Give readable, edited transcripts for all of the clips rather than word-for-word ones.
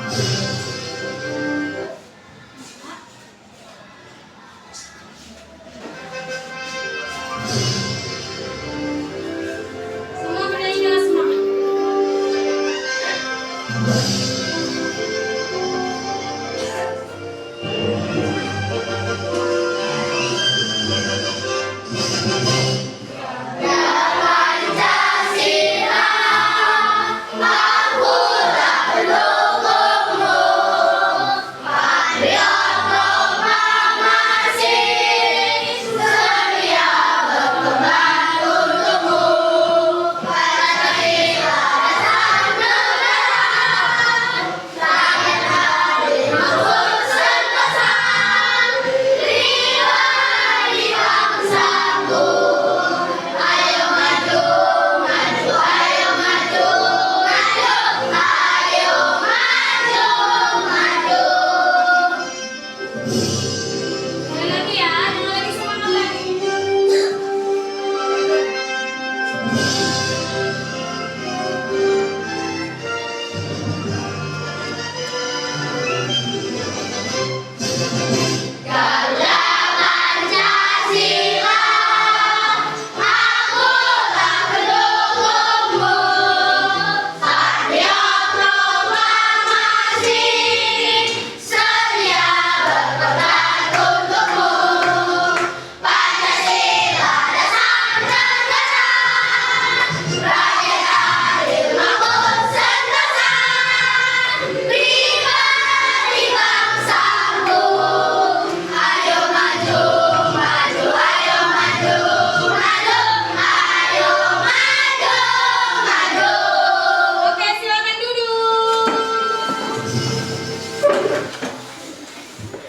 Semua bernyanyi dengan semangat.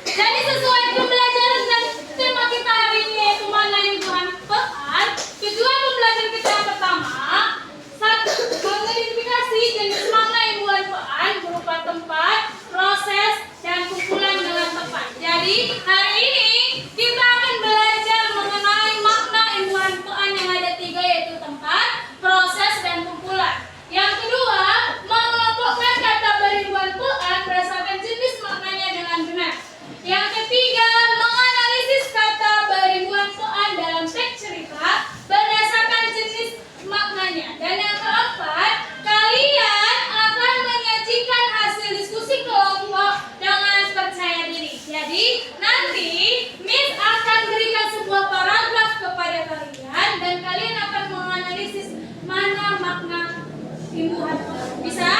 Jadi sesuai pembelajaran dan tema kita hari ini yaitu makna imbuhan pean. Tujuan pembelajaran kita yang pertama, satu, mengidentifikasi jenis makna imbuhan pean berupa tempat, proses, dan kumpulan dengan tepat. Jadi hari ini kita akan belajar mengenai makna imbuhan pean yang ada tiga, yaitu tempat, proses, dan kumpulan. Yang kedua, mengelompokkan kata berimbuhan pean berdasarkan jenis maknanya dengan benar. Yang ketiga, menganalisis kata berimbuhan pean dalam teks cerita berdasarkan jenis maknanya. Dan yang keempat, kalian akan menyajikan hasil diskusi kelompok dengan percaya diri. Jadi nanti Miss akan berikan sebuah paragraf kepada kalian dan kalian akan menganalisis mana makna imbuhan pean. Bisa?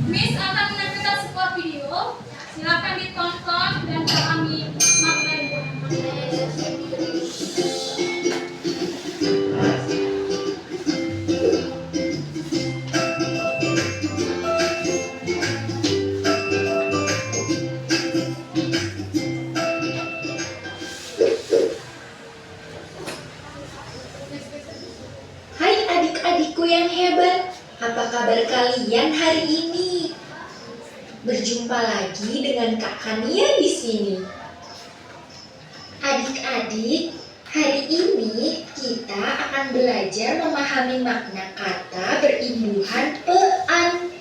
Miss akan menampilkan sebuah video. Silakan ditonton dan pahami makna imbuhan pean. Hai adik-adikku yang hebat, apa kabar kalian hari ini? Berjumpa lagi dengan Kak Kania di sini. Adik-adik, hari ini kita akan belajar memahami makna kata berimbuhan pean.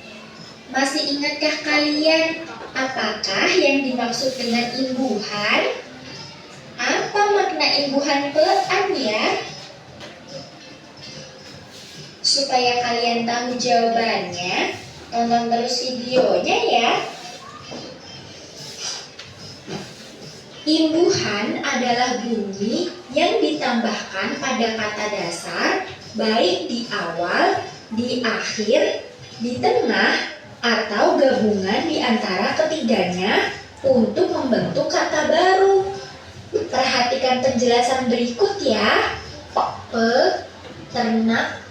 Masih ingatkah kalian apakah yang dimaksud dengan imbuhan? Apa makna imbuhan pean ya? Supaya kalian tahu jawabannya, tonton terus videonya ya. Imbuhan adalah bunyi yang ditambahkan pada kata dasar, baik di awal, di akhir, di tengah, atau gabungan di antara ketiganya untuk membentuk kata baru. Perhatikan penjelasan berikut ya. Peternakan.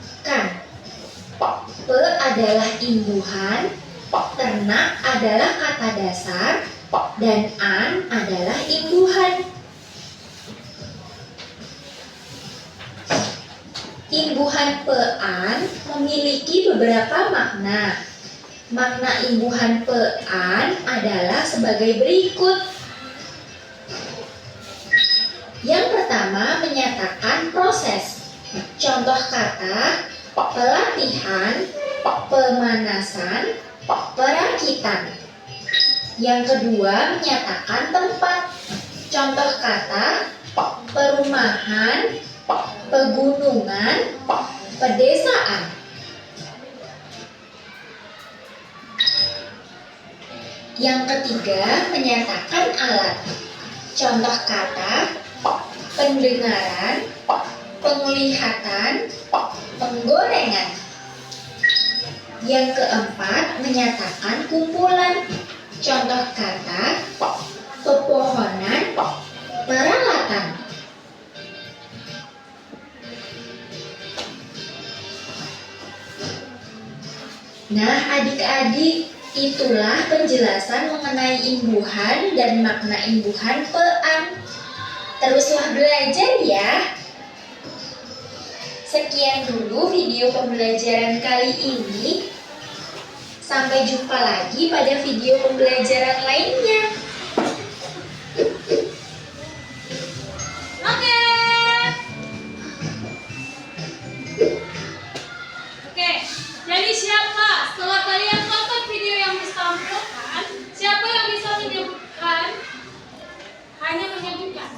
Pe adalah imbuhan, ternak adalah kata dasar, dan an adalah imbuhan. Imbuhan pean memiliki beberapa makna. Makna imbuhan pean adalah sebagai berikut. Yang pertama, menyatakan proses. Contoh kata pelatihan, pemanasan, perakitan. Yang kedua, menyatakan tempat. Contoh kata, perumahan, pegunungan, pedesaan. Yang ketiga, menyatakan alat. Contoh kata, pendengaran, penglihatan, penggorengan. Yang keempat, menyatakan kumpulan. Contoh kata, pepohonan, peralatan. Nah, adik-adik, itulah penjelasan mengenai imbuhan dan makna imbuhan pean. Teruslah belajar ya. Sekian dulu video pembelajaran kali ini. Sampai jumpa lagi pada video pembelajaran lainnya. Oke, jadi siapa setelah kalian tonton video yang Miss tampilkan, siapa yang bisa menyebutkan, hanya menyebutkan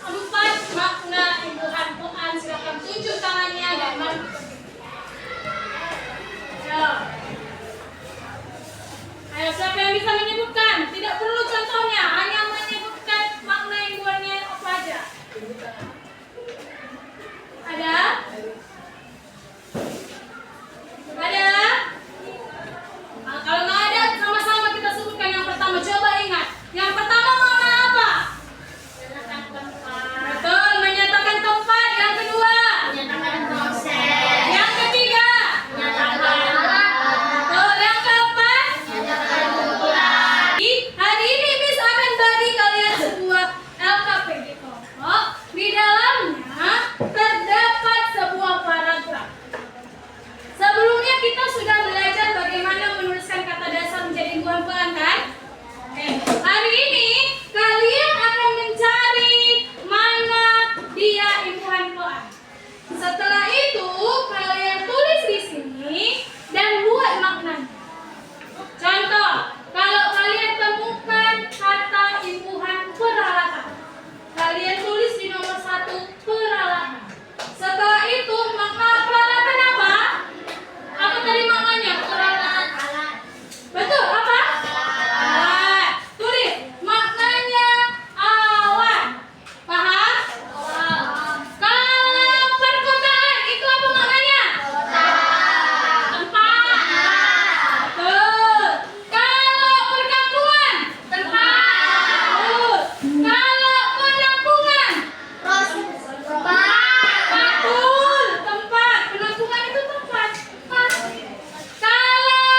4 makna imbuhan pean? Silakan tunjuk tangannya dan maju. Ayo, siapa yang bisa menyebutkan? Tidak perlu contohnya, hanya menyebutkan makna imbuhannya apa aja. Ada? Ada? Nah, kalau nggak ada, sama-sama kita sebutkan yang pertama. Coba ingat, yang pertama makna apa? Menyatakan tempat. Betul, menyatakan tempat. Yang kedua? Menyatakan proses. Yang ketiga? Menyatakan alat. Betul, yang keempat? Menyatakan kumpulan. Hari ini Miss akan bagi kalian sebuah LKPD kelompok. Di dalamnya terdapat sebuah paragraf. Sebelumnya kita sudah belajar bagaimana menuliskan kata dasar menjadi imbuhan pean, kan? Oke. Hari ini kalian akan mencari mana dia imbuhan pean. Setelah itu kalian tulis di sini dan buat maknanya. Contoh, kalau kalian temukan kata imbuhan peralatan, kalian tulis di nomor 1 peralatan. Setelah itu makna peralatan apa? Apa tadi maknanya? Peralatan. Betul, apa? Alat. Tulis maknanya alat. Paham? Kalau perkotaan itu apa maknanya? Tempat. Betul. Kalau perkampungan? Tempat. Betul. Kalau penampungan? Betul, tempat. Penampungan itu tempat. Kalau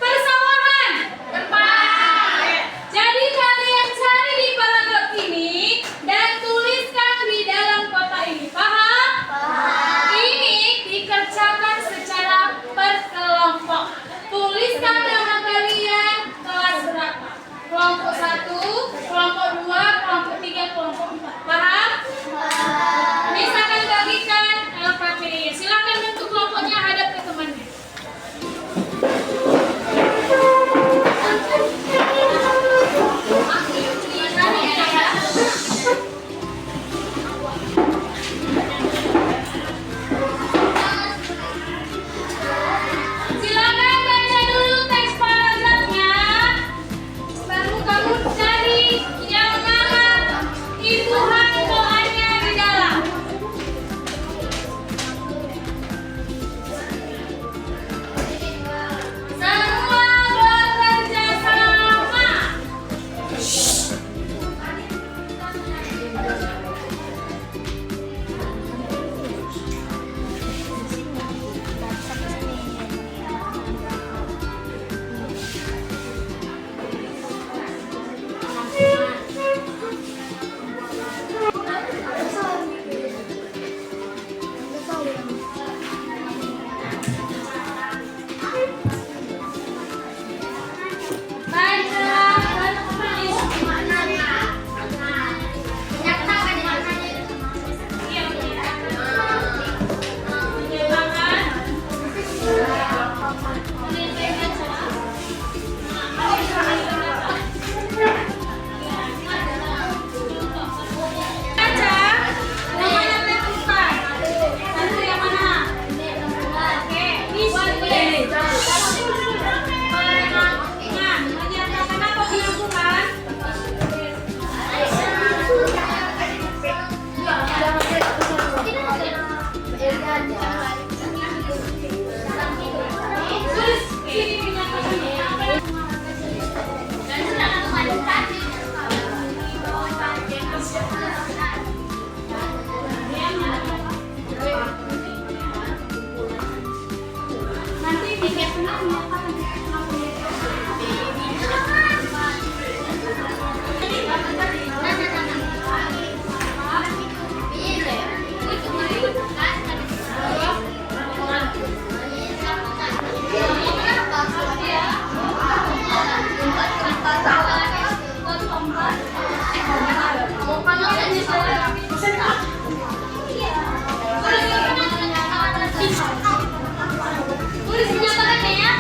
persawahan? Tempat. Jadi kalian cari di paragraf ini dan tuliskan di dalam kotak ini. Paham? Ini dikerjakan secara berkelompok. Tuliskan nama kalian kelas berapa. Kelompok 1, kelompok 2, kelompok 3, kelompok 4. Paham? Miss akan bagikan LKPD. Silakan bentuk kelompoknya hadap ke temannya. Silakan baca dulu teks paragrafnya. Baru kamu cari yang nama imbuhan peannya di dalam. Udah dinyatakan ya?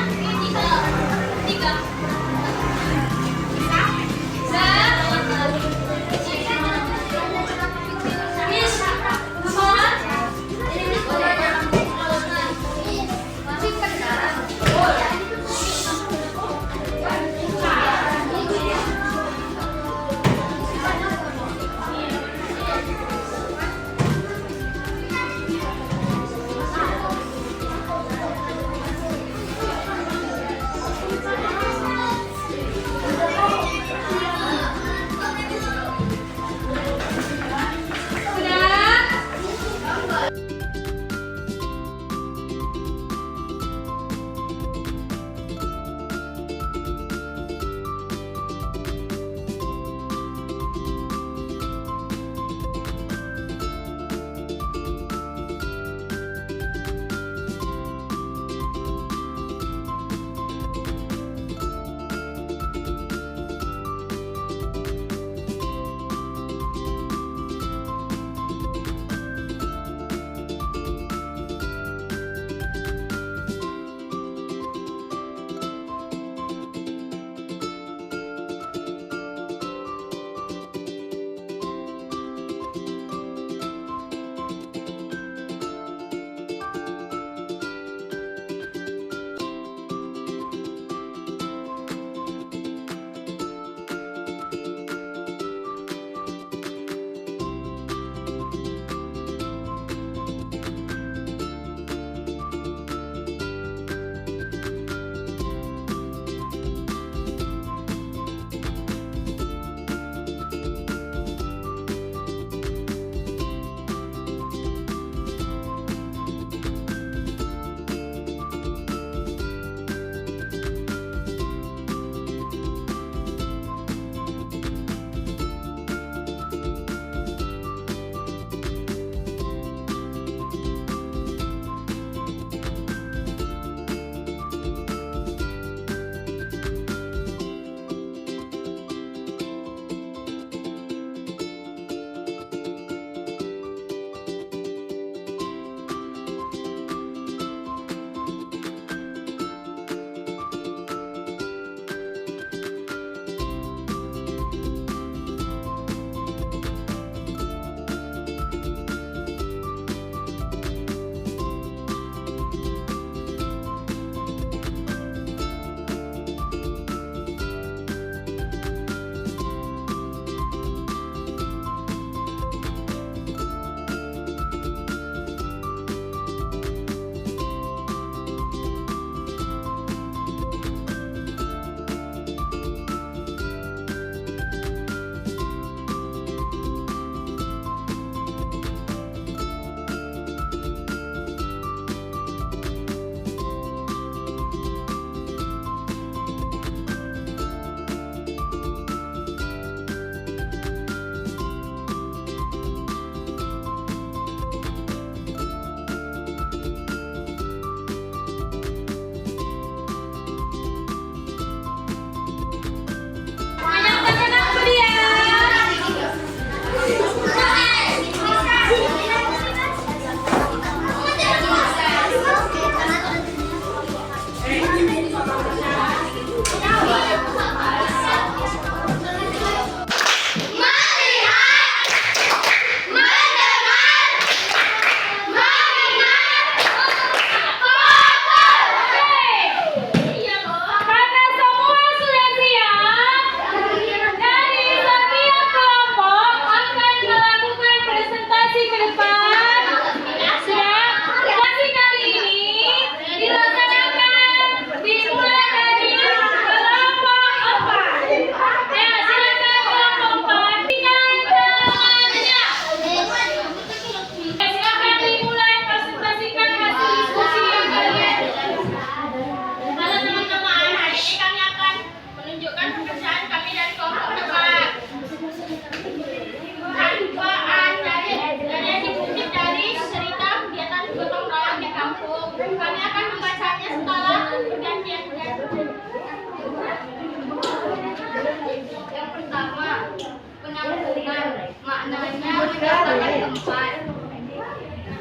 Yang pertama, penampungan, maknanya menyatakan tempat.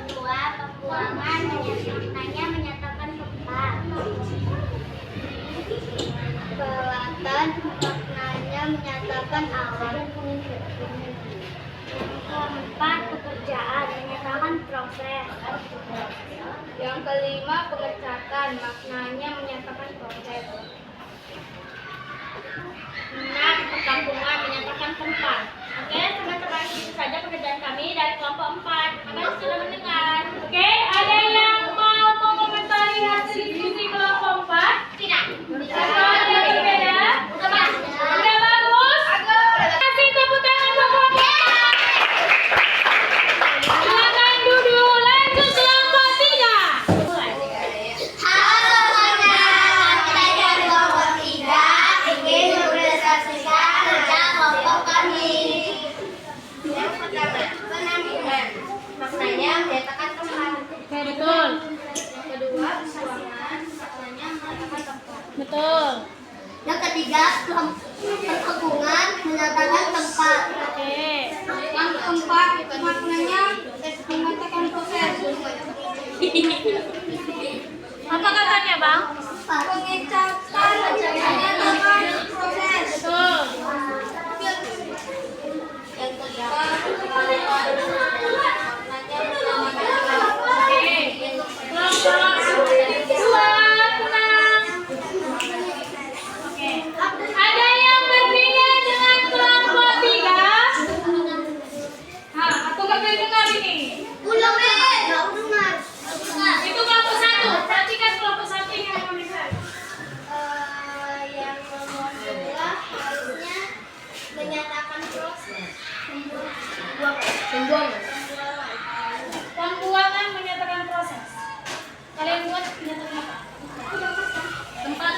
Kedua, pembuangan maknanya menyatakan tempat. Pelatan maknanya menyatakan alat. Keempat, pekerjaan menyatakan proses. Yang kelima, pengecatan, maknanya menyatakan proses. 6, perkampungan menyatakan tempat. Oke, teman-teman, itu saja pekerjaan kami dari kelompok 4. Terima kasih sudah mendengar. Oke, ada yang mau mengomentari hasil diskusi kelompok 4? Tidak. Atau ada yang berbeda? Udah bagus? Kasih tepuk tangan buat kelompok 4. Silakan duduk, lanjut kelompok 3. Halo semuanya, kita dari kelompok 3 ingin mempresentasikan kerja kelompok kami. Yang pertama, penampungan, maknanya menyatakan tempat. Betul. Yang kedua, ruangan, maknanya menyatakan tempat. Betul. Yang ketiga, perkampungan menyatakan tempat. Oke. Yang keempat, maknanya menyatakan proses. Apa katanya, Bang? Pengecatan menyatakan proses. Betul. Yang kelima, maknanya menyatakan Oke. Kelompok 2, tenang. Oke. Ada yang berbeda dengan kelompok 3? Aku gak bisa dengar ini. Ulang nggak dengar. Itu kelompok 1. Perhatikan kelompok 1 ini yang mendengar. Yang nomor 2 harusnya menyatakan proses. Pembuangan menyatakan proses. Kalian buat menyatakan apa? Tempat.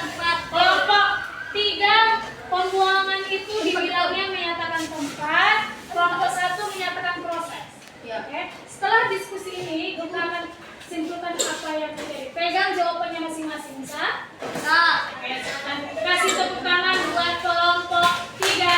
Kelompok 3, pembuangan itu dibilangnya menyatakan tempat. Kelompok 1 menyatakan proses. Oke. Setelah diskusi ini, kita akan simpulkan apa yang terjadi. Pegang jawabannya masing-masing, bisa? Oke, silakan. Kasih tepuk tangan buat kelompok 3.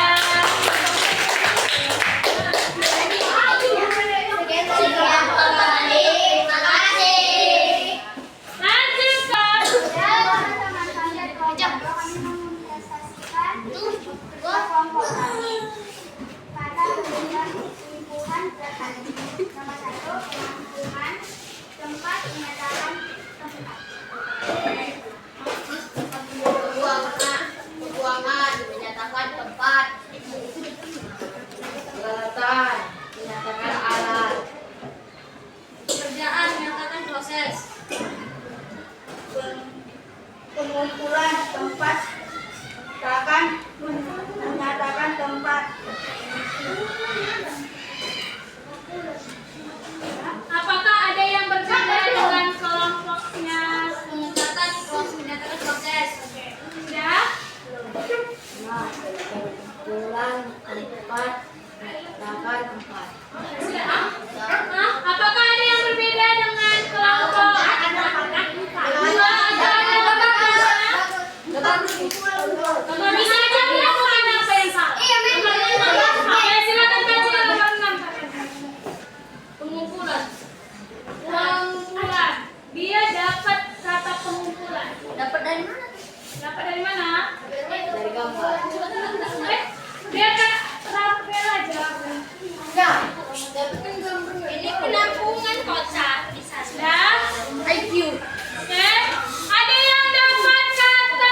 Lanjutkan. Pembuangan menyatakan tempat. Pelatan menyatakan alat. Pekerjaan menyatakan proses. Pengumpulan tempat menyatakan tempat. Apakah ada yang berbeda dengan kelompoknya? Pengecatan menyatakan proses. Oke. Sudah? Pengumpulan tempat menyatakan tempat. Sudah? Apakah ada yang berbeda dengan kelompok? Dua atau ada bisa aja bilang mana apa yang salah. Oke, silakan baca nomor 6. Pengumpulan. Dia dapat kata pengumpulan. Dapat dari mana? Dapat dari mana? Dari gambar. Dia kan rapel aja. Enggak. Dapetin gambarnya. Ini penampungan kota bisa. Sudah? IQ. Oke. Ada yang dapat kata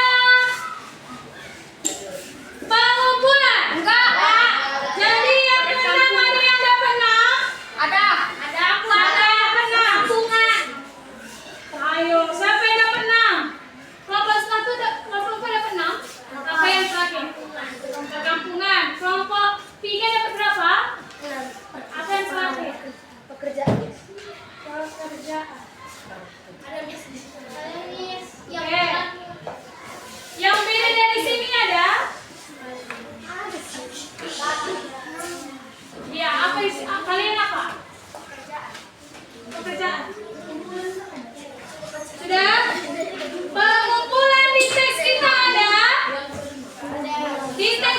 pengumpulan? Enggak. Jadi yang keenam ada yang dapat 6? Ada. Siapa yang dapat 6? Ayo, siapa yang dapat 6? Kelompok 1 kelompok dapat 6? Apa yang terakhir? Perkampungan. Kelompok 3 dapat berapa? Apa yang terakhir? Pekerjaan. Pekerjaan. Ada bisnis. Oke. Yang beda dari sini ada? Ya, apa isi? Kalian apa? Pekerjaan. Sudah? Pengumpulan di tes kita ada? Di tes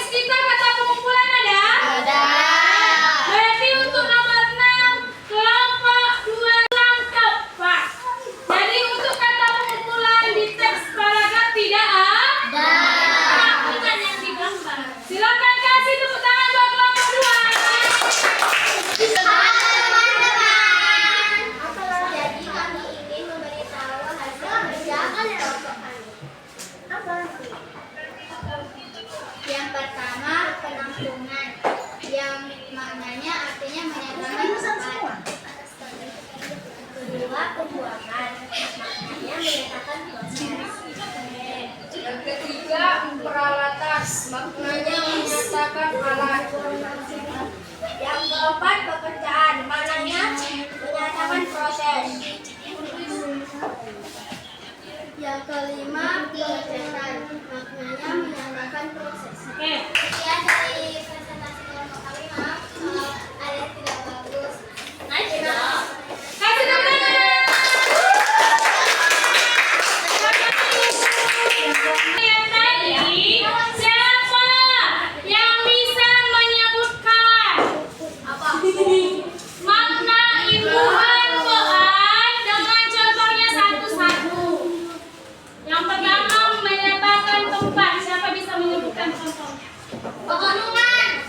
menyatakan proses. Yang ketiga, peralatan. Maknanya menyatakan alat. Yang keempat, pekerjaan. Maknanya menyatakan proses. Yang kelima, pengerjaan. Maknanya menyatakan proses. Oke. Sekian dari presentasi kelompok kami. Maaf kalau ada yang tidak bagus. Nice job. Kasih tepuk tangan. Yang tadi, siapa yang bisa menyebutkan makna imbuhan pean dengan contohnya satu-satu? Yang pertama menyatakan tempat. Siapa bisa menyebutkan contohnya? Pegunungan.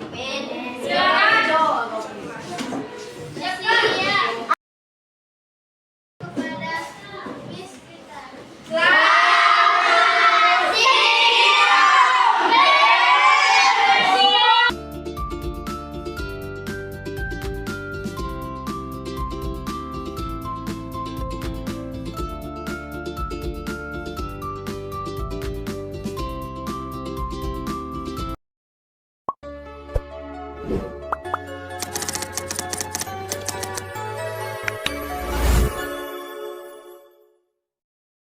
Amin.